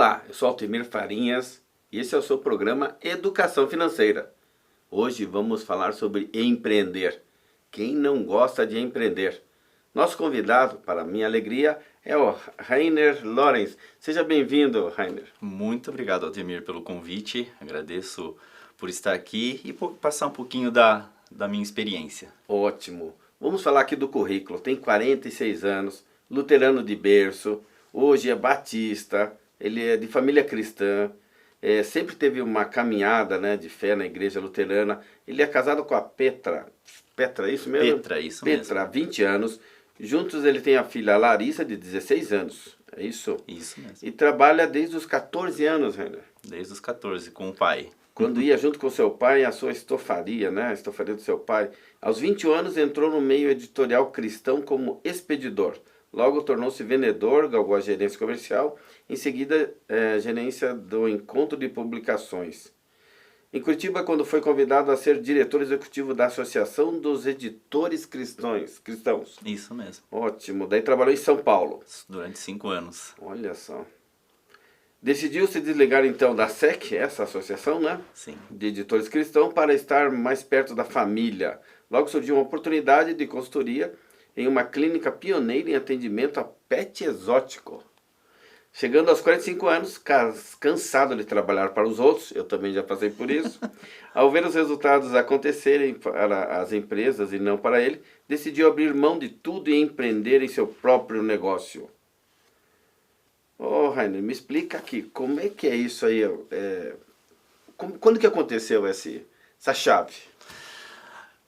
Olá, eu sou Altemir Farinhas e esse é o seu programa Educação Financeira. Hoje vamos falar sobre empreender. Quem não gosta de empreender? Nosso convidado, para minha alegria, é o Rainer Lorenz. Seja bem-vindo, Rainer. Muito obrigado, Altemir, pelo convite. Agradeço por estar aqui e por passar um pouquinho da minha experiência. Ótimo. Vamos falar aqui do currículo. Tem 46 anos, luterano de berço, hoje é batista, ele é de família cristã, sempre teve uma caminhada, né, de fé na igreja luterana. Ele é casado com a Petra. Petra, é isso mesmo? Petra, isso Petra, há mesmo. 20 anos. Juntos ele tem a filha Larissa, de 16 anos. É isso? Isso mesmo. E trabalha desde os 14 anos, Rainer. Desde os 14, com o pai. Quando ia junto com seu pai à sua estofaria, né? A estofaria do seu pai. Aos 21 anos entrou no meio editorial cristão como expedidor. Logo tornou-se vendedor, galgou a gerência comercial. Em seguida, gerência do Encontro de Publicações. Em Curitiba, quando foi convidado a ser diretor executivo da Associação dos Editores Cristãos. Isso mesmo. Ótimo. Daí trabalhou em São Paulo. Durante 5 anos. Olha só. Decidiu se desligar então da SEC, essa associação, né? Sim. De editores cristãos, para estar mais perto da família. Logo surgiu uma oportunidade de consultoria em uma clínica pioneira em atendimento a pet exótico. Chegando aos 45 anos, cansado de trabalhar para os outros, eu também já passei por isso, ao ver os resultados acontecerem para as empresas e não para ele, decidiu abrir mão de tudo e empreender em seu próprio negócio. Rainer, me explica aqui, como é que é isso aí? Quando que aconteceu essa chave?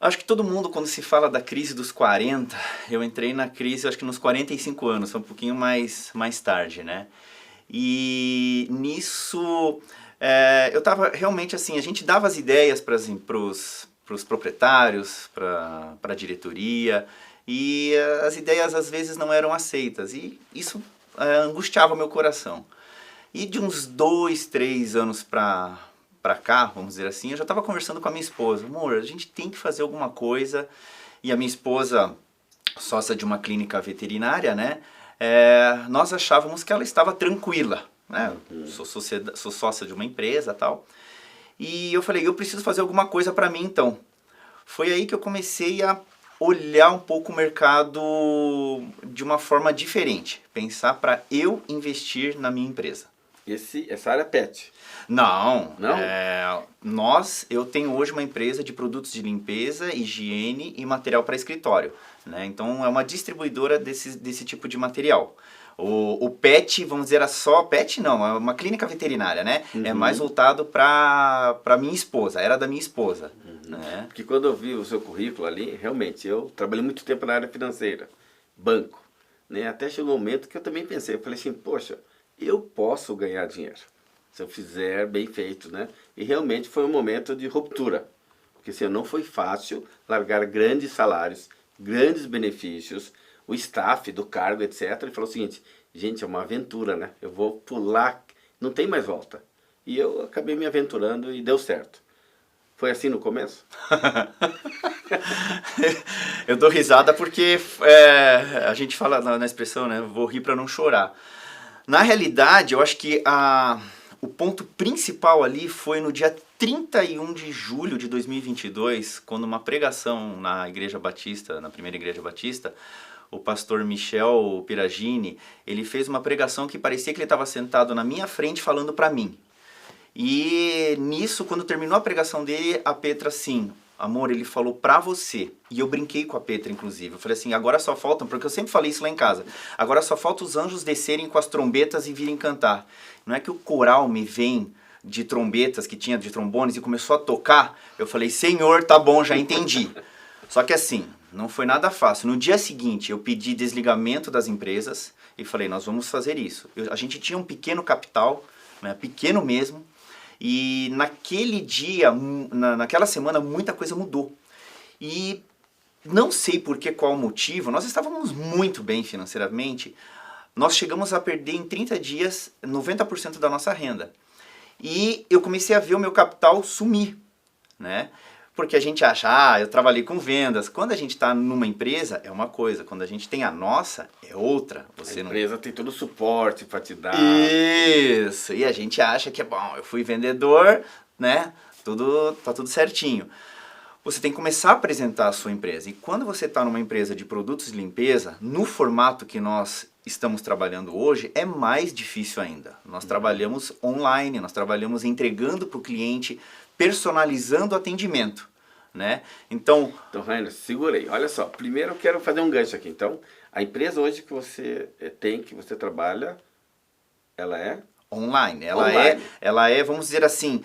Acho que todo mundo, quando se fala da crise dos 40, eu entrei na crise, acho que nos 45 anos, foi um pouquinho mais tarde, né? E nisso, eu estava realmente assim, a gente dava as ideias para os proprietários, para a diretoria, e as ideias às vezes não eram aceitas, e isso angustiava meu coração. E de uns 2, 3 anos para cá, vamos dizer assim, eu já estava conversando com a minha esposa. Amor, a gente tem que fazer alguma coisa. E a minha esposa, sócia de uma clínica veterinária, né? Nós achávamos que ela estava tranquila, né? Sou sócia de uma empresa e tal. E eu falei, eu preciso fazer alguma coisa para mim então. Foi aí que eu comecei a olhar um pouco o mercado de uma forma diferente. Pensar para eu investir na minha empresa. Essa área é pet? Não. Não? Eu tenho hoje uma empresa de produtos de limpeza, higiene e material para escritório, né? Então é uma distribuidora desse tipo de material. O pet, vamos dizer, só pet não, é uma clínica veterinária, né? Uhum. É mais voltado para minha esposa, era da minha esposa. Uhum. Né? Porque quando eu vi o seu currículo ali, realmente, eu trabalhei muito tempo na área financeira, banco, né? Até chegou um momento que eu também pensei, eu falei assim, poxa, eu posso ganhar dinheiro, se eu fizer bem feito, né? E realmente foi um momento de ruptura, porque assim, não foi fácil largar grandes salários, grandes benefícios, o staff do cargo, etc. E falou o seguinte, gente, é uma aventura, né? Eu vou pular, não tem mais volta. E eu acabei me aventurando e deu certo. Foi assim no começo? Eu dou risada porque a gente fala na expressão, né? Vou rir para não chorar. Na realidade, eu acho que o ponto principal ali foi no dia 31 de julho de 2022, quando uma pregação na Igreja Batista, na primeira Igreja Batista, o pastor Michel Piragini, ele fez uma pregação que parecia que ele estava sentado na minha frente falando para mim. E nisso, quando terminou a pregação dele, a Petra assim, amor, ele falou pra você. E eu brinquei com a Petra, inclusive. Eu falei assim, agora só faltam, porque eu sempre falei isso lá em casa, agora só falta os anjos descerem com as trombetas e virem cantar. Não é que o coral me vem de trombetas que tinha de trombones e começou a tocar, eu falei, Senhor, tá bom, já entendi. Só que assim, não foi nada fácil. No dia seguinte, eu pedi desligamento das empresas e falei, nós vamos fazer isso. A gente tinha um pequeno capital, né, pequeno mesmo, e naquele dia, naquela semana, muita coisa mudou. E não sei por que, qual motivo, nós estávamos muito bem financeiramente, nós chegamos a perder em 30 dias 90% da nossa renda. E eu comecei a ver o meu capital sumir, né? Porque a gente acha, eu trabalhei com vendas. Quando a gente está numa empresa, é uma coisa. Quando a gente tem a nossa, é outra. A empresa tem todo o suporte para te dar. Isso! E a gente acha que é bom, eu fui vendedor, né? Tá tudo certinho. Você tem que começar a apresentar a sua empresa. E quando você está numa empresa de produtos de limpeza, no formato que nós estamos trabalhando hoje, é mais difícil ainda. Nós trabalhamos online, nós trabalhamos entregando para o cliente, personalizando o atendimento, né? Então, Rainer, segura aí. Olha só, primeiro eu quero fazer um gancho aqui. Então, a empresa hoje que você tem, que você trabalha, ela é? Online. Online. Ela é, vamos dizer assim,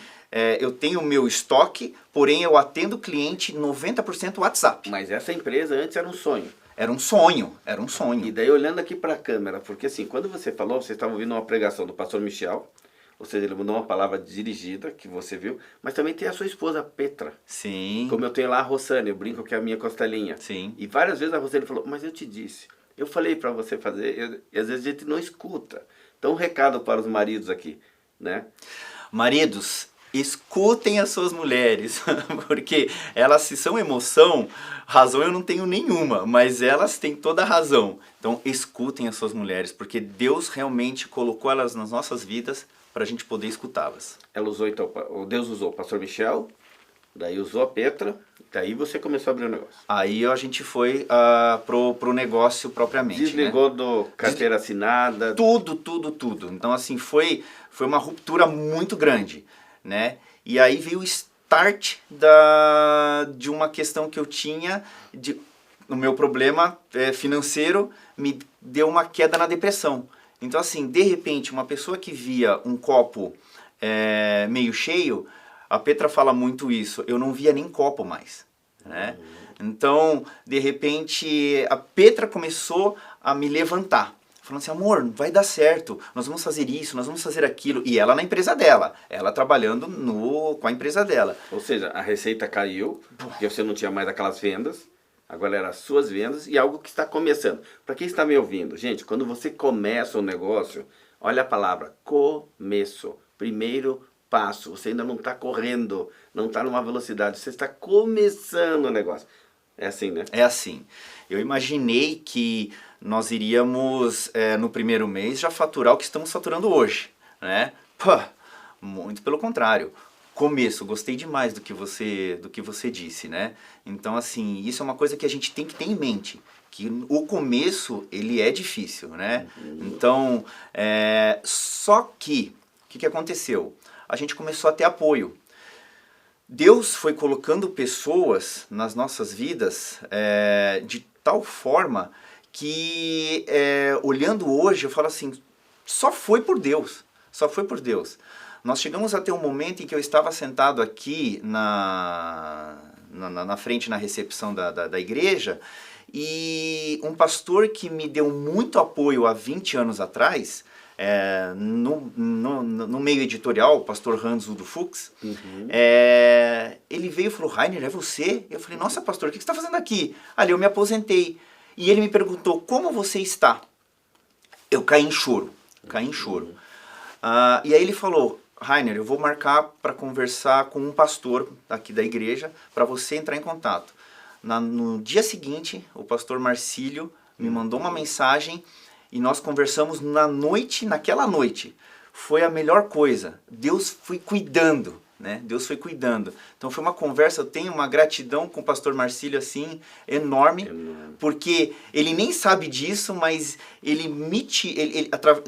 eu tenho o meu estoque, porém eu atendo o cliente 90% WhatsApp. Mas essa empresa antes era um sonho. Era um sonho. E daí olhando aqui para a câmera, porque assim, quando você falou, você estava ouvindo uma pregação do pastor Michel, ou seja, ele mandou uma palavra dirigida, que você viu, mas também tem a sua esposa Petra. Sim. Como eu tenho lá a Rossane, eu brinco que é a minha costelinha. Sim. E várias vezes a Rossane falou, mas eu te disse, eu falei para você fazer, e às vezes a gente não escuta. Então um recado para os maridos aqui, né? Maridos, escutem as suas mulheres, porque elas, se são emoção, razão eu não tenho nenhuma, mas elas têm toda a razão. Então escutem as suas mulheres, porque Deus realmente colocou elas nas nossas vidas para a gente poder escutá-las. Ela usou, então, Deus usou o pastor Michel, daí usou a Petra, daí você começou a abrir o negócio. Aí a gente foi pro negócio propriamente. Desligou, né? do carteira assinada. Tudo. Então assim, foi uma ruptura muito grande, né? E aí veio o start de uma questão que eu tinha, no meu problema financeiro, me deu uma queda na depressão. Então assim, de repente, uma pessoa que via um copo meio cheio, a Petra fala muito isso, eu não via nem copo mais, né? Então, de repente, a Petra começou a me levantar. Falando assim, amor, vai dar certo, nós vamos fazer isso, nós vamos fazer aquilo. E ela na empresa dela, ela trabalhando com a empresa dela. Ou seja, a receita caiu, porque você não tinha mais aquelas vendas, agora eram as suas vendas e algo que está começando. Para quem está me ouvindo, gente, quando você começa um negócio, olha a palavra, começo, primeiro passo, você ainda não está correndo, não está numa velocidade, você está começando o negócio. É assim, né? É assim. Eu imaginei que nós iríamos, no primeiro mês, já faturar o que estamos faturando hoje, né? Pô, muito pelo contrário. Começo, gostei demais do que você disse, né? Então, assim, isso é uma coisa que a gente tem que ter em mente, que o começo, ele é difícil, né? Então, só que, o que aconteceu? A gente começou a ter apoio. Deus foi colocando pessoas nas nossas vidas de tal forma que, olhando hoje, eu falo assim, só foi por Deus. Nós chegamos a ter um momento em que eu estava sentado aqui na frente, na recepção da igreja, e um pastor que me deu muito apoio há 20 anos atrás, no meio editorial, o pastor Hans Udo Fuchs, ele veio e falou, Rainer, é você? Eu falei, nossa pastor, o que você está fazendo aqui? Ali eu me aposentei. E ele me perguntou, como você está? Eu caí em choro. E aí ele falou, Rainer, eu vou marcar para conversar com um pastor aqui da igreja, para você entrar em contato. No dia seguinte, o pastor Marcílio me mandou uma mensagem e nós conversamos naquela noite. Foi a melhor coisa. Deus foi cuidando, né? Deus foi cuidando. Então foi uma conversa, eu tenho uma gratidão com o pastor Marcílio assim, enorme, porque ele nem sabe disso, mas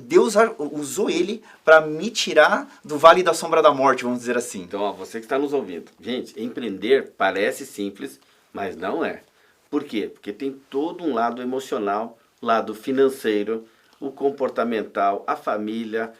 Deus usou ele para me tirar do vale da sombra da morte, vamos dizer assim. Então, ó, você que está nos ouvindo. Gente, empreender parece simples, mas não é. Por quê? Porque tem todo um lado emocional, lado financeiro, o comportamental, a família,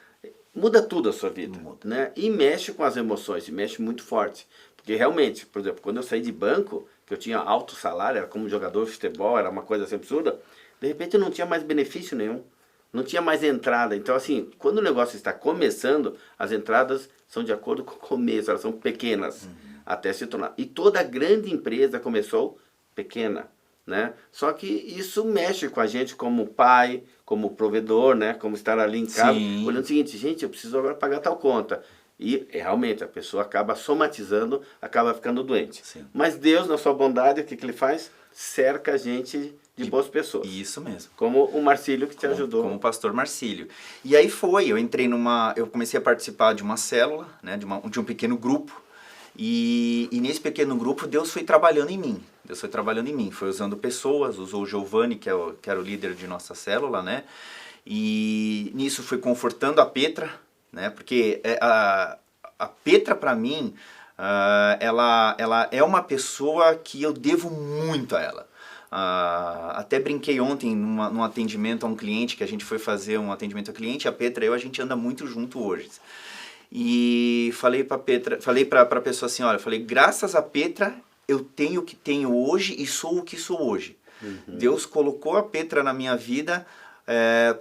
muda tudo a sua vida, né? E mexe com as emoções, e mexe muito forte. Porque realmente, por exemplo, quando eu saí de banco, que eu tinha alto salário, era como jogador de futebol, era uma coisa assim absurda, de repente eu não tinha mais benefício nenhum, não tinha mais entrada. Então assim, quando o negócio está começando, as entradas são de acordo com o começo, elas são pequenas, até se tornar. E toda grande empresa começou pequena, né? Só que isso mexe com a gente como pai, como provedor, né? Como estar ali em casa, Sim. olhando o seguinte, gente, eu preciso agora pagar tal conta. E realmente a pessoa acaba somatizando, acaba ficando doente. Sim. Mas Deus, na sua bondade, o que Ele faz? Cerca a gente de boas pessoas. Isso mesmo. Como o Marcílio que te ajudou. Como o pastor Marcílio. E aí eu comecei a participar de uma célula, né, de um pequeno grupo. E nesse pequeno grupo Deus foi trabalhando em mim. Deus foi trabalhando em mim, foi usando pessoas, usou o Giovanni, que era o líder de nossa célula, né? E nisso foi confortando a Petra, né? Porque a Petra, para mim, ela é uma pessoa que eu devo muito a ela. Até brinquei ontem num atendimento a um cliente, que a gente foi fazer um atendimento a cliente, a Petra e eu, a gente anda muito junto hoje. E falei para a pessoa assim, olha, falei, graças a Petra eu tenho o que tenho hoje e sou o que sou hoje. Deus colocou a Petra na minha vida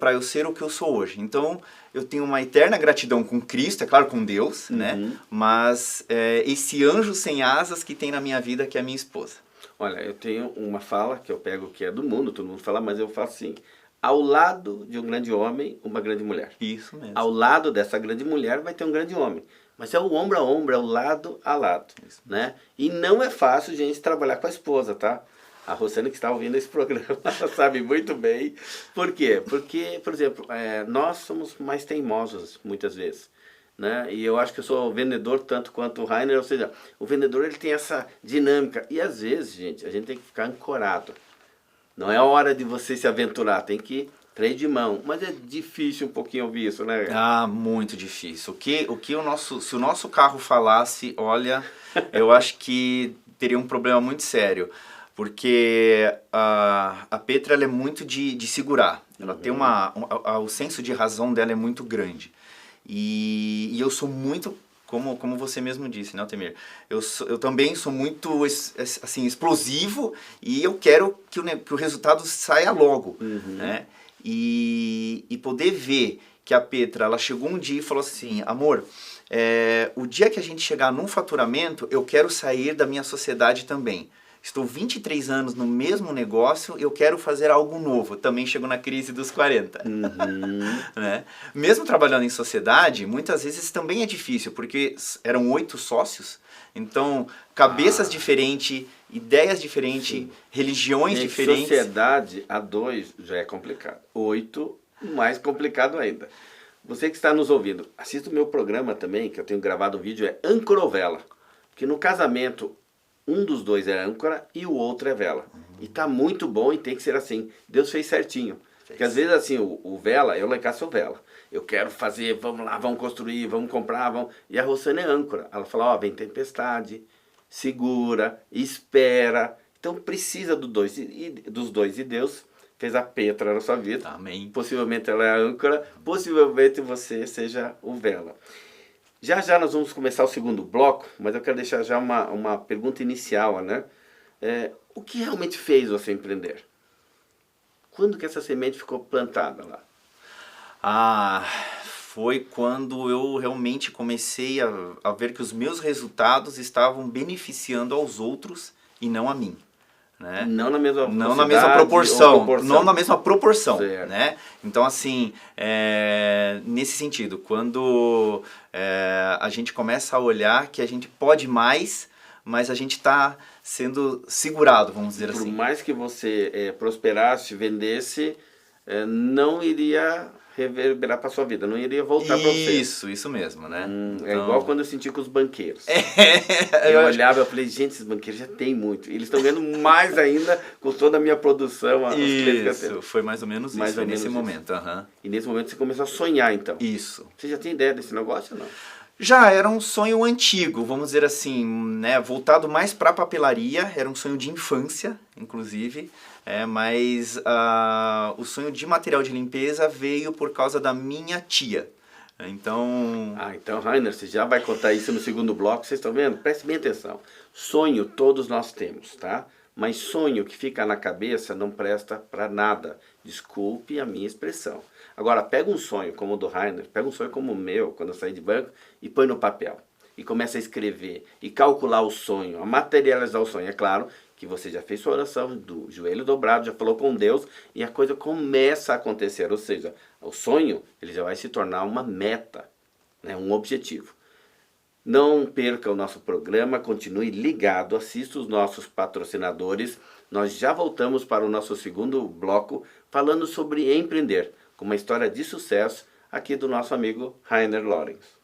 para eu ser o que eu sou hoje. Então eu tenho uma eterna gratidão com Cristo, é claro, com Deus, né? Mas esse anjo sem asas que tem na minha vida, que é a minha esposa. Olha, eu tenho uma fala que eu pego que é do mundo, todo mundo fala, mas eu faço assim: ao lado de um grande homem, uma grande mulher. Isso mesmo. Ao lado dessa grande mulher vai ter um grande homem. Mas é o ombro a ombro, é o lado a lado. Isso. Né? E não é fácil, gente, trabalhar com a esposa, tá? A Rosane que está ouvindo esse programa, ela sabe muito bem. Por quê? Porque, por exemplo, nós somos mais teimosos, muitas vezes. Né? E eu acho que eu sou vendedor tanto quanto o Rainer, ou seja, o vendedor ele tem essa dinâmica. E às vezes, gente, a gente tem que ficar ancorado. Não é a hora de você se aventurar, tem que freio de mão. Mas é difícil um pouquinho ouvir isso, né? Ah, muito difícil. Se o nosso carro falasse, olha, eu acho que teria um problema muito sério. Porque a Petra ela é muito de segurar. Ela tem o senso de razão dela é muito grande. E eu sou muito, como você mesmo disse, né, Altemir? Eu também sou muito assim, explosivo e eu quero que o resultado saia logo. Né? E poder ver que a Petra, ela chegou um dia e falou assim, amor, o dia que a gente chegar num faturamento, eu quero sair da minha sociedade também. Estou 23 anos no mesmo negócio, eu quero fazer algo novo. Também chego na crise dos 40. Né? Mesmo trabalhando em sociedade, muitas vezes também é difícil, porque eram 8 sócios, então cabeças diferentes, ideias diferentes, sim, religiões diferentes. Sociedade a 2 já é complicado. 8, mais complicado ainda. Você que está nos ouvindo, assista o meu programa também, que eu tenho gravado um vídeo, é Ancorovela. Que no casamento, um dos dois é âncora e o outro é vela. E tá muito bom e tem que ser assim. Deus fez certinho. Porque às vezes assim, o vela, eu lá em casa sou vela. Eu quero fazer, vamos lá, vamos construir, vamos comprar, vamos... E a Rosane é âncora. Ela fala, ó, vem tempestade, segura, espera. Então precisa dos dois. E Deus fez a Petra na sua vida. Amém. Possivelmente ela é a âncora, possivelmente você seja o vela. Já já nós vamos começar o segundo bloco, mas eu quero deixar já uma pergunta inicial, né? O que realmente fez você empreender? Quando que essa semente ficou plantada lá? Foi quando eu realmente comecei a ver que os meus resultados estavam beneficiando aos outros e não a mim. Né? Não na mesma proporção. Não na mesma proporção. Certo. Né? Então, assim, nesse sentido, quando a gente começa a olhar que a gente pode mais, mas a gente está sendo segurado, vamos dizer assim. Por mais que você prosperasse, vendesse, não iria reverberar para sua vida, não iria voltar para você. Isso mesmo, né? Então... É igual quando eu senti com os banqueiros. Eu olhava e falei, gente, esses banqueiros já tem muito. Eles estão ganhando mais ainda com toda a minha produção. Isso, foi mais ou menos isso, foi nesse momento. E nesse momento você começou a sonhar, então. Isso. Você já tem ideia desse negócio ou não? Já era um sonho antigo, vamos dizer assim, né? Voltado mais para a papelaria, era um sonho de infância, inclusive. Mas o sonho de material de limpeza veio por causa da minha tia. Então, Rainer, você já vai contar isso no segundo bloco, vocês estão vendo? Preste bem atenção. Sonho todos nós temos, tá? Mas sonho que fica na cabeça não presta para nada. Desculpe a minha expressão. Agora, pega um sonho como o do Rainer, pega um sonho como o meu, quando eu saí de banco, e põe no papel. E começa a escrever, e calcular o sonho, a materializar o sonho. É claro que você já fez sua oração do joelho dobrado, já falou com Deus, e a coisa começa a acontecer. Ou seja, o sonho ele já vai se tornar uma meta, né, um objetivo. Não perca o nosso programa, continue ligado, assista os nossos patrocinadores. Nós já voltamos para o nosso segundo bloco, falando sobre empreender, com uma história de sucesso aqui do nosso amigo Rainer Lorenz.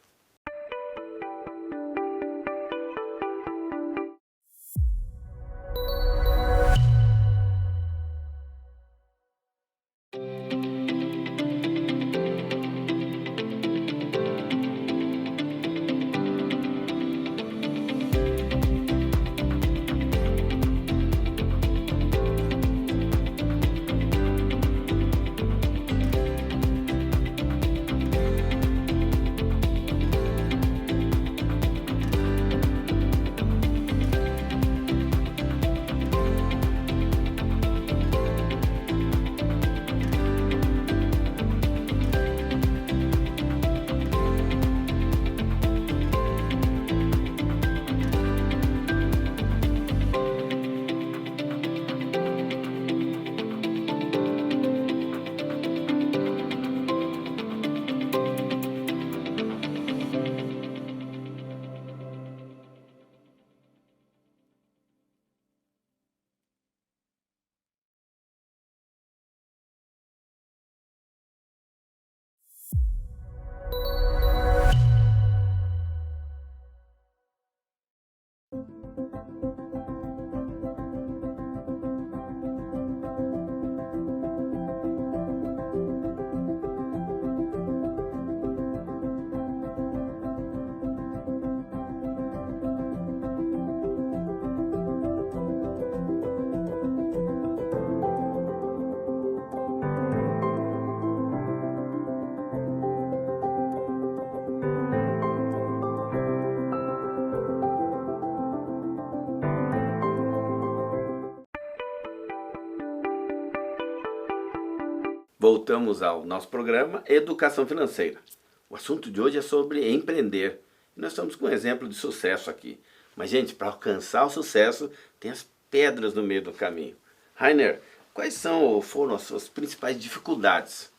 Voltamos ao nosso programa Educação Financeira. O assunto de hoje é sobre empreender. E nós estamos com um exemplo de sucesso aqui. Mas, gente, para alcançar o sucesso, tem as pedras no meio do caminho. Rainer, quais foram as suas principais dificuldades?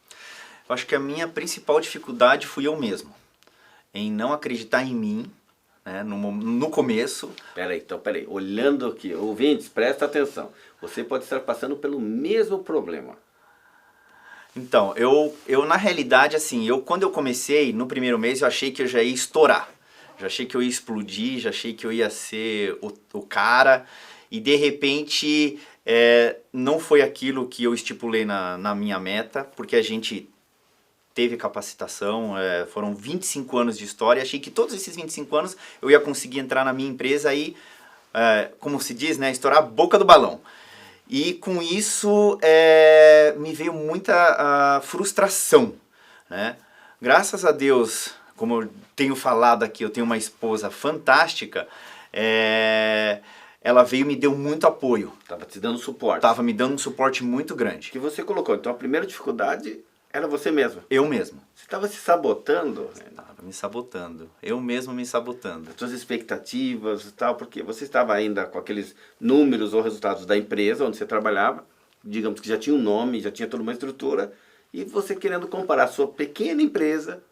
Eu acho que a minha principal dificuldade fui eu mesmo. Em não acreditar em mim, né, no começo. Peraí. Olhando aqui, ouvintes, presta atenção. Você pode estar passando pelo mesmo problema. Então, eu na realidade, assim, quando eu comecei, no primeiro mês, eu achei que eu já ia estourar. Já achei que eu ia explodir, já achei que eu ia ser o cara. E de repente, não foi aquilo que eu estipulei na minha meta, porque a gente teve capacitação, foram 25 anos de história. Achei que todos esses 25 anos eu ia conseguir entrar na minha empresa e, como se diz, né, estourar a boca do balão. E com isso me veio muita frustração, né? Graças a Deus, como eu tenho falado aqui, eu tenho uma esposa fantástica, ela veio e me deu muito apoio. Estava te dando suporte. Estava me dando um suporte muito grande. Que você colocou. Então a primeira dificuldade era você mesmo. Eu mesmo. Você estava se sabotando? Estava me sabotando. Eu mesmo me sabotando. As suas expectativas e tal, porque você estava ainda com aqueles números ou resultados da empresa onde você trabalhava, digamos que já tinha um nome, já tinha toda uma estrutura, e você querendo comparar a sua pequena empresa.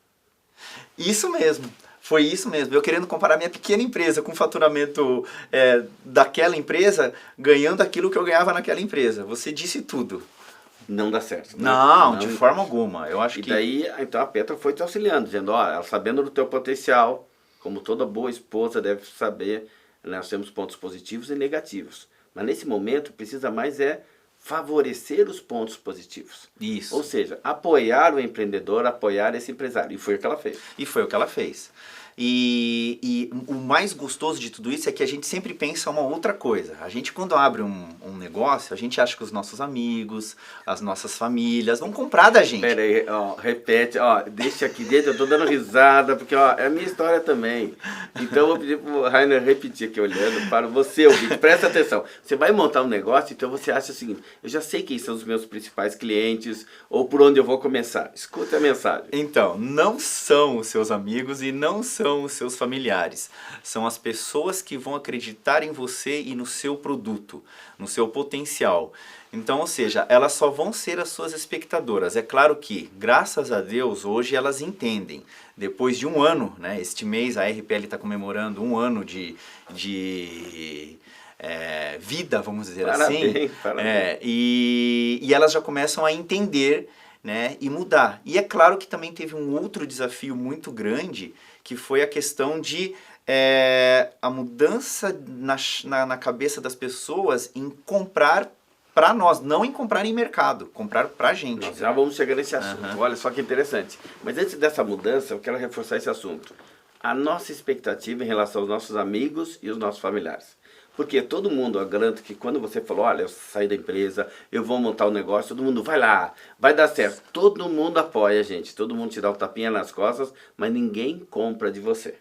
Isso mesmo. Foi isso mesmo. Eu querendo comparar minha pequena empresa com o faturamento daquela empresa, ganhando aquilo que eu ganhava naquela empresa. Você disse tudo. Não dá certo. Não, de forma alguma. Eu acho que... daí, então a Petra foi te auxiliando, dizendo, ela sabendo do teu potencial, como toda boa esposa deve saber, nós temos pontos positivos e negativos. Mas nesse momento, precisa mais favorecer os pontos positivos. Isso. Ou seja, apoiar o empreendedor, apoiar esse empresário. E foi o que ela fez. E o mais gostoso de tudo isso é que a gente sempre pensa uma outra coisa. A gente, quando abre um negócio, a gente acha que os nossos amigos, as nossas famílias vão comprar da gente. Pera aí, repete, deixa aqui dentro, eu tô dando risada, porque é a minha história também. Então eu vou pedir pro Rainer repetir aqui, olhando para você, ouvinte, presta atenção. Você vai montar um negócio, então você acha o seguinte, eu já sei quem são os meus principais clientes, ou por onde eu vou começar. Escuta a mensagem. Então, não são os seus amigos e não são são os seus familiares? São as pessoas que vão acreditar em você e no seu produto, no seu potencial. Então, ou seja, elas só vão ser as suas espectadoras. É claro que, graças a Deus, hoje elas entendem. Depois de um ano, né, este mês a RPL está comemorando um ano de vida, vamos dizer assim. Parabéns. E elas já começam a entender, né, e mudar. E é claro que também teve um outro desafio muito grande, que foi a questão de a mudança na cabeça das pessoas em comprar para nós, não em comprar em mercado, comprar pra gente. Nós já vamos chegar nesse assunto, olha só que interessante. Mas antes dessa mudança, eu quero reforçar esse assunto. A nossa expectativa em relação aos nossos amigos e os nossos familiares. Porque todo mundo, eu garanto que quando você falou, olha, eu saí da empresa, eu vou montar um negócio, todo mundo vai lá, vai dar certo. Todo mundo apoia a gente, todo mundo te dá um tapinha nas costas, mas ninguém compra de você.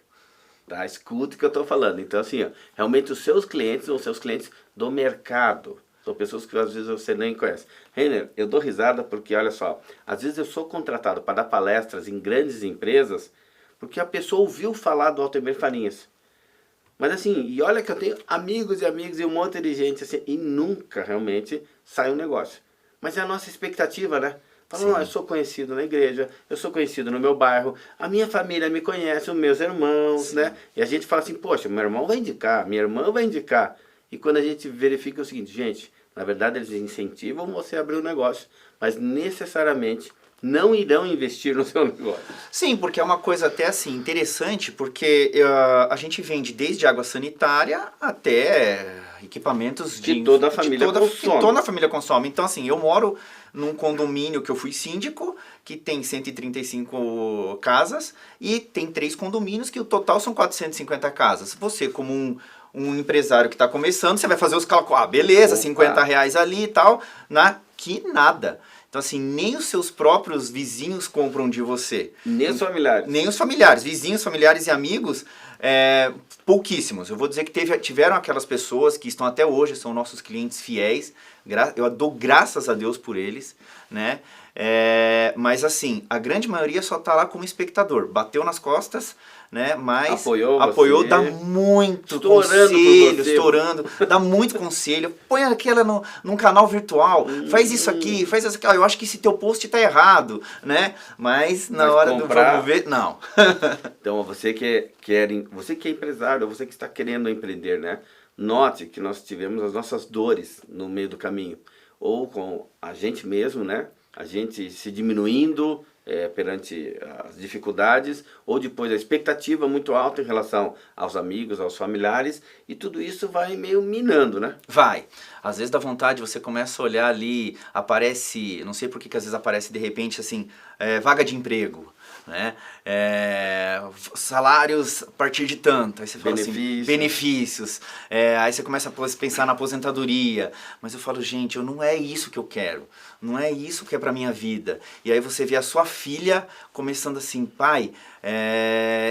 Tá? Escute o que eu estou falando. Então assim, ó, realmente os seus clientes são os seus clientes do mercado. São pessoas que às vezes você nem conhece. Renner, eu dou risada porque, olha só, às vezes eu sou contratado para dar palestras em grandes empresas porque a pessoa ouviu falar do Altemir Farinhas. Mas assim, e olha que eu tenho amigos e amigos e um monte de gente assim, e nunca realmente sai um negócio. Mas é a nossa expectativa, né? Fala, não, eu sou conhecido na igreja, eu sou conhecido no meu bairro, a minha família me conhece, os meus irmãos, né? E a gente fala assim, poxa, meu irmão vai indicar, minha irmã vai indicar. E quando a gente verifica o seguinte, gente, na verdade eles incentivam você a abrir um negócio, mas necessariamente não irão investir no seu negócio. Sim, porque é uma coisa até assim interessante, porque a gente vende desde água sanitária até equipamentos que toda a família consome. Que toda a família consome. Então assim, eu moro num condomínio que eu fui síndico, que tem 135 casas, e tem 3 condomínios que o total são 450 casas. Você como um empresário que está começando, você vai fazer os cálculos, beleza, R$50 ali e tal, que nada. Então assim, nem os seus próprios vizinhos compram de você. Nem os familiares. Nem os familiares, vizinhos, familiares e amigos, pouquíssimos. Eu vou dizer que tiveram aquelas pessoas que estão até hoje, são nossos clientes fiéis, eu dou graças a Deus por eles, né? Mas assim, a grande maioria só está lá como espectador, bateu nas costas, né? Mas apoiou, dá muito conselho, estourando, dá muito conselho. Põe aquela num canal virtual, faz isso aqui, faz isso aqui. Eu acho que esse teu post tá errado, né? Mas na hora do vamos ver, não. Então você que é empresário, você que está querendo empreender, né? Note que nós tivemos as nossas dores no meio do caminho, ou com a gente mesmo, né? A gente se diminuindo perante as dificuldades, ou depois a expectativa muito alta em relação aos amigos, aos familiares, e tudo isso vai meio minando, né? Vai. Às vezes dá vontade, você começa a olhar ali, aparece, não sei por que às vezes aparece de repente assim, vaga de emprego, né? Salários a partir de tanto, aí você fala assim, benefícios, aí você começa a pensar na aposentadoria, mas eu falo, gente, não é isso que eu quero, não é isso que é pra minha vida. E aí você vê a sua filha começando assim, pai,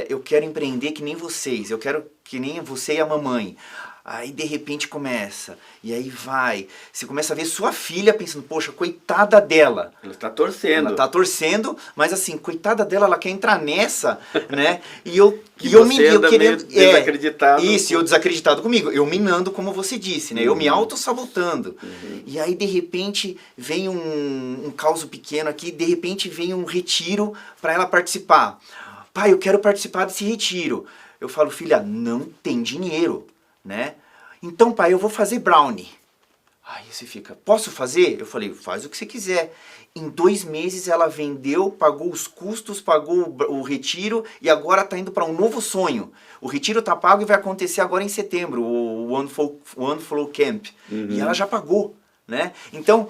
eu quero empreender que nem vocês, eu quero que nem você e a mamãe. Aí de repente começa, e aí vai, você começa a ver sua filha pensando, poxa, coitada dela. Ela está torcendo. Ela está torcendo, mas assim, coitada dela, ela quer entrar nessa, né? E eu querendo desacreditado. Isso, eu desacreditado comigo, eu minando como você disse, né? Eu me auto-sabotando. E aí de repente vem um caos pequeno aqui, de repente vem um retiro para ela participar. Pai, eu quero participar desse retiro. Eu falo, filha, não tem dinheiro, né? Então, pai, eu vou fazer brownie. Aí você fica, posso fazer? Eu falei, faz o que você quiser. Em 2 meses ela vendeu, pagou os custos, pagou o retiro e agora está indo para um novo sonho. O retiro está pago e vai acontecer agora em setembro, o One Flow Camp. E ela já pagou, né? Então,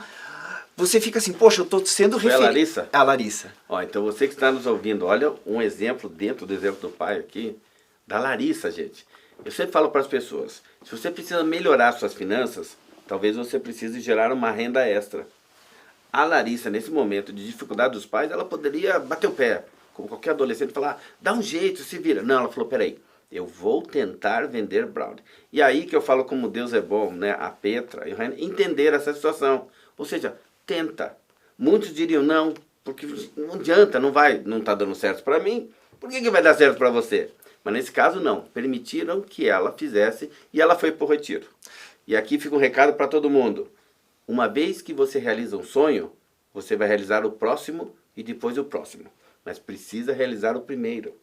você fica assim, poxa, eu estou sendo referente. É a Larissa? É a Larissa. Ó, então você que está nos ouvindo, olha um exemplo dentro do exemplo do pai aqui, da Larissa, gente. Eu sempre falo para as pessoas, se você precisa melhorar suas finanças, talvez você precise gerar uma renda extra. A Larissa, nesse momento de dificuldade dos pais, ela poderia bater o pé, como qualquer adolescente, falar, dá um jeito, se vira. Não, ela falou, peraí, eu vou tentar vender brownie. E aí que eu falo como Deus é bom, né? A Petra e o Rainer, entender essa situação. Ou seja, tenta. Muitos diriam, não, porque não adianta, não está dando certo para mim, por que vai dar certo para você? Mas nesse caso não, permitiram que ela fizesse e ela foi para o retiro. E aqui fica um recado para todo mundo. Uma vez que você realiza um sonho, você vai realizar o próximo e depois o próximo. Mas precisa realizar o primeiro.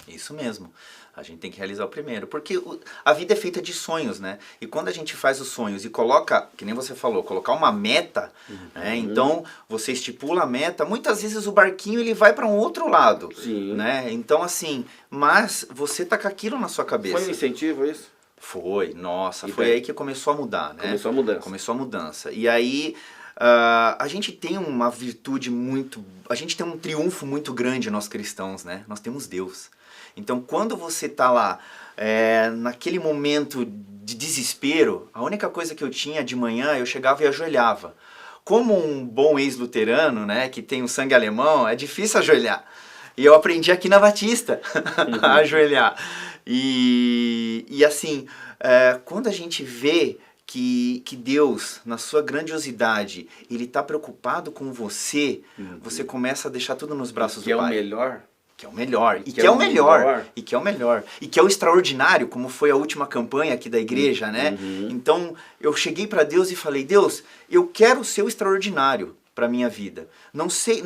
Isso mesmo. A gente tem que realizar o primeiro. Porque a vida é feita de sonhos, né? E quando a gente faz os sonhos e coloca, que nem você falou, colocar uma meta, né? Então você estipula a meta, muitas vezes o barquinho ele vai para um outro lado. Sim. Né? Então assim, mas você tá com aquilo na sua cabeça. Foi um incentivo isso? Foi, nossa, E foi daí? aí que começou a mudar, né? Começou a mudança. Começou a mudança. E aí a gente tem uma virtude muito, a gente tem um triunfo muito grande nós cristãos, né? Nós temos Deus. Então, quando você está lá, naquele momento de desespero, a única coisa que eu tinha de manhã, eu chegava e ajoelhava. Como um bom ex-luterano, né, que tem o sangue alemão, é difícil ajoelhar. E eu aprendi aqui na Batista a ajoelhar. E assim, quando a gente vê que Deus, na sua grandiosidade, Ele está preocupado com você, você começa a deixar tudo nos braços do Pai. Que é o melhor. Que é o melhor, e que é o melhor, e que é o melhor, e que é o extraordinário, como foi a última campanha aqui da igreja, né? Então, eu cheguei para Deus e falei, Deus, eu quero ser o extraordinário para minha vida. Não sei,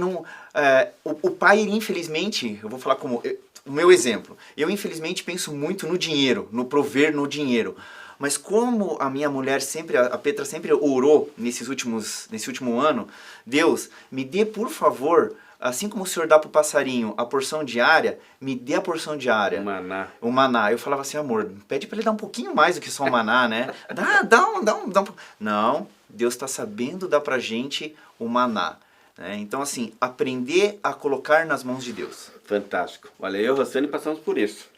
o pai, infelizmente, eu vou falar como, o meu exemplo, eu infelizmente penso muito no dinheiro, no prover no dinheiro. Mas como a minha mulher sempre, a Petra sempre orou nesse último ano, Deus, me dê por favor, assim como o Senhor dá para o passarinho a porção diária, me dê a porção diária. O maná. O maná. Eu falava assim, amor, pede para ele dar um pouquinho mais do que só o maná, né? Dá um. Não, Deus está sabendo dar para gente o maná. Né? Então, assim, aprender a colocar nas mãos de Deus. Fantástico. Olha, eu e o Rossani passamos por isso.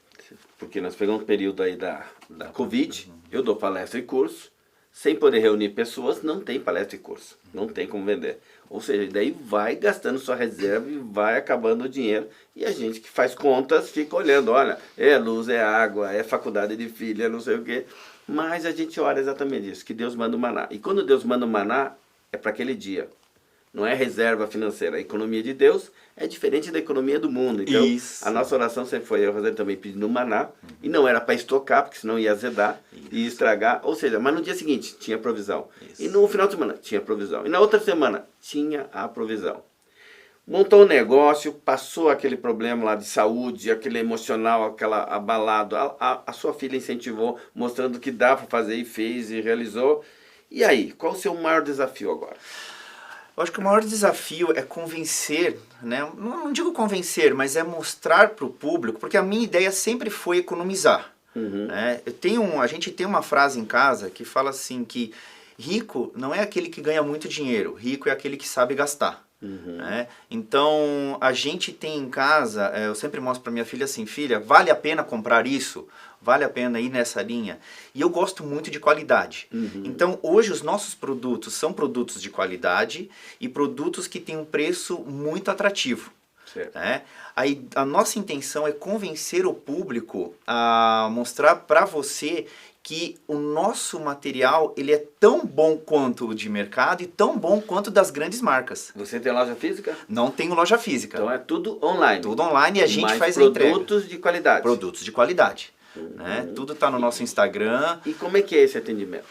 Porque nós pegamos um período aí da Covid, eu dou palestra e curso, sem poder reunir pessoas, não tem palestra e curso, não tem como vender. Ou seja, daí vai gastando sua reserva e vai acabando o dinheiro. E a gente que faz contas fica olhando, olha, é luz, é água, é faculdade de filha, não sei o quê. Mas a gente ora exatamente isso, que Deus manda o maná. E quando Deus manda o maná, é para aquele dia. Não é reserva financeira. A economia de Deus é diferente da economia do mundo. Então, a nossa oração sempre foi, eu fazer também pedindo maná. E não era para estocar, porque senão ia azedar e estragar. Ou seja, mas no dia seguinte tinha provisão. E no final de semana tinha provisão. E na outra semana tinha a provisão. Montou um negócio, passou aquele problema lá de saúde, aquele emocional, aquela abalado. A sua filha incentivou, mostrando que dá para fazer e fez e realizou. E aí, qual o seu maior desafio agora? Eu acho que o maior desafio é convencer, né? Não digo convencer, mas é mostrar para o público, porque a minha ideia sempre foi economizar. Né? A gente tem uma frase em casa que fala assim que rico não é aquele que ganha muito dinheiro, rico é aquele que sabe gastar. Né? Então, a gente tem em casa, eu sempre mostro para minha filha assim, filha, vale a pena comprar isso? Vale a pena ir nessa linha? E eu gosto muito de qualidade. Então, hoje os nossos produtos são produtos de qualidade e produtos que têm um preço muito atrativo. Né? Aí, a nossa intenção é convencer o público a mostrar para você que o nosso material ele é tão bom quanto o de mercado e tão bom quanto das grandes marcas. Você tem loja física? Não tenho loja física. Então é tudo online. Tudo online e a gente faz a entrega. Produtos de qualidade. Produtos de qualidade. Né? Tudo está no nosso Instagram. E como é que é esse atendimento?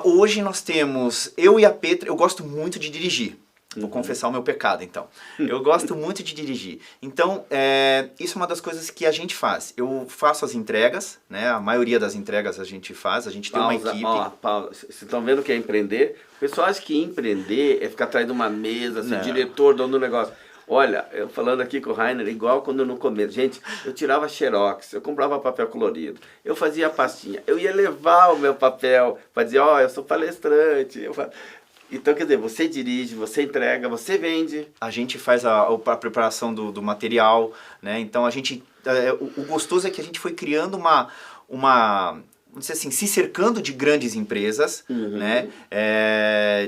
Hoje nós temos, eu e a Petra, eu gosto muito de dirigir. Vou confessar o meu pecado, então. Eu gosto muito de dirigir. Então, isso é uma das coisas que a gente faz. Eu faço as entregas, né? A maioria das entregas a gente faz. A gente tem uma equipe. Pausa. Vocês estão vendo o que é empreender? O pessoal acha que empreender é ficar atrás de uma mesa, ser Não. diretor, dono do negócio. Olha, eu falando aqui com o Rainer, igual quando no começo. Gente, eu tirava xerox, eu comprava papel colorido, eu fazia pastinha, eu ia levar o meu papel para dizer, eu sou palestrante. Então, quer dizer, você dirige, você entrega, você vende. A gente faz a preparação do material, né? Então, a gente... o gostoso é que a gente foi criando uma vamos dizer assim, se cercando de grandes empresas, né?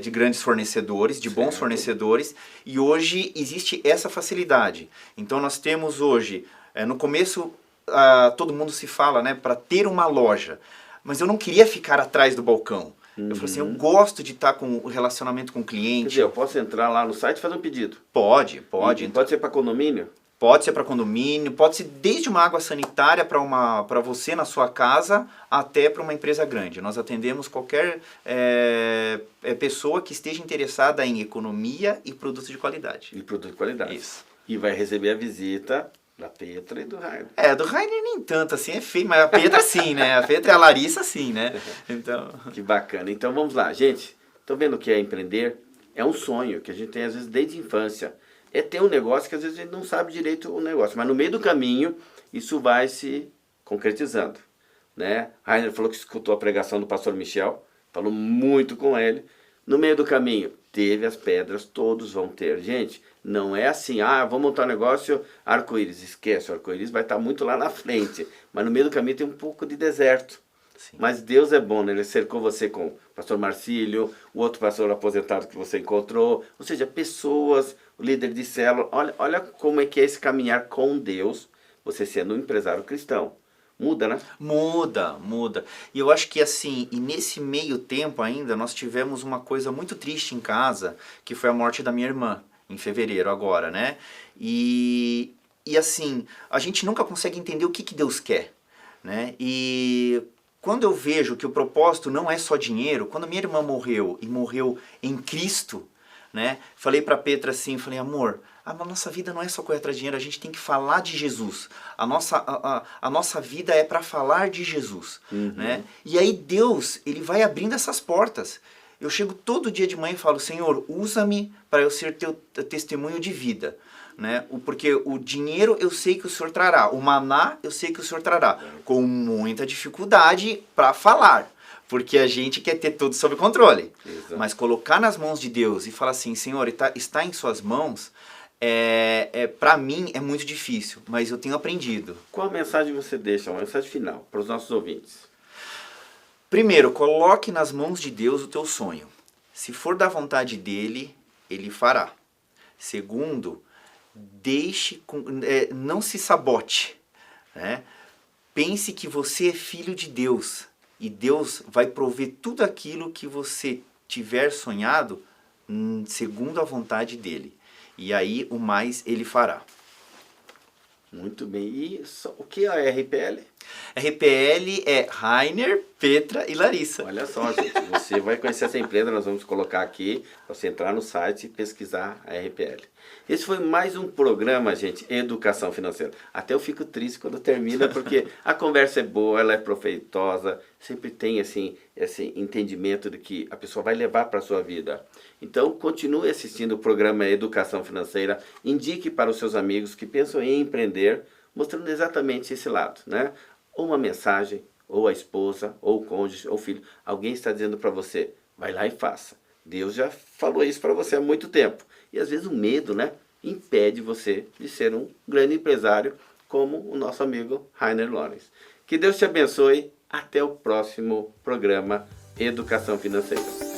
De grandes fornecedores, de bons fornecedores. E hoje existe essa facilidade. Então, nós temos hoje... no começo, todo mundo se fala, né? Para ter uma loja. Mas eu não queria ficar atrás do balcão. Eu falei assim, eu gosto de estar com o relacionamento com o cliente. Quer dizer, eu posso entrar lá no site e fazer um pedido? Pode. Pode ser para condomínio? Pode ser para condomínio, pode ser desde uma água sanitária para você na sua casa até para uma empresa grande. Nós atendemos qualquer pessoa que esteja interessada em economia e produtos de qualidade. E produto de qualidade. Isso. E vai receber a visita da Petra e do Rainer. Do Rainer nem tanto assim, é feio, mas a Petra sim, né? A Petra e a Larissa sim, né? Então... Que bacana. Então vamos lá, gente. Estão vendo o que é empreender? É um sonho que a gente tem às vezes desde a infância. É ter um negócio que às vezes a gente não sabe direito o negócio, mas no meio do caminho isso vai se concretizando, né? Rainer falou que escutou a pregação do pastor Michel, falou muito com ele. No meio do caminho teve as pedras, todos vão ter. Gente, não é assim, vamos montar um negócio, arco-íris. Esquece, o arco-íris vai estar muito lá na frente, mas no meio do caminho tem um pouco de deserto. Sim. Mas Deus é bom, né? Ele cercou você com o pastor Marcílio, o outro pastor aposentado que você encontrou, ou seja, pessoas, o líder de célula. Olha como é que é esse caminhar com Deus, você sendo um empresário cristão. Muda, né? Muda. E eu acho que assim, e nesse meio tempo ainda, nós tivemos uma coisa muito triste em casa, que foi a morte da minha irmã, em fevereiro agora, né? E assim, a gente nunca consegue entender o que Deus quer, né? E... quando eu vejo que o propósito não é só dinheiro, quando minha irmã morreu e morreu em Cristo, né? Falei para Petra assim, falei, amor, a nossa vida não é só correr atrás de dinheiro, a gente tem que falar de Jesus. A nossa vida é para falar de Jesus, né? E aí Deus, ele vai abrindo essas portas. Eu chego todo dia de manhã e falo, Senhor, usa-me para eu ser teu testemunho de vida. Né? Porque o dinheiro eu sei que o Senhor trará, o maná eu sei que o Senhor trará, com muita dificuldade para falar, porque a gente quer ter tudo sob controle. Exato. Mas colocar nas mãos de Deus e falar assim, Senhor, está em suas mãos, para mim é muito difícil, mas eu tenho aprendido. Qual mensagem você deixa, uma mensagem final para os nossos ouvintes? Primeiro, coloque nas mãos de Deus o teu sonho. Se for da vontade dele, ele fará. Segundo, não se sabote, né? Pense que você é filho de Deus e Deus vai prover tudo aquilo que você tiver sonhado segundo a vontade dele, e aí o mais ele fará. Muito bem. E o que é a RPL? RPL é Rainer, Petra e Larissa. Olha só, gente, você vai conhecer essa empresa, nós vamos colocar aqui, para você entrar no site e pesquisar a RPL. Esse foi mais um programa, gente, Educação Financeira. Até eu fico triste quando termina, porque a conversa é boa, ela é proveitosa, sempre tem assim, esse entendimento de que a pessoa vai levar para a sua vida. Então, continue assistindo o programa Educação Financeira, indique para os seus amigos que pensam em empreender, mostrando exatamente esse lado, né? Ou uma mensagem, ou a esposa, ou o cônjuge, ou o filho. Alguém está dizendo para você, vai lá e faça. Deus já falou isso para você há muito tempo. E às vezes o medo, né, impede você de ser um grande empresário como o nosso amigo Rainer Lorenz. Que Deus te abençoe. Até o próximo programa Educação Financeira.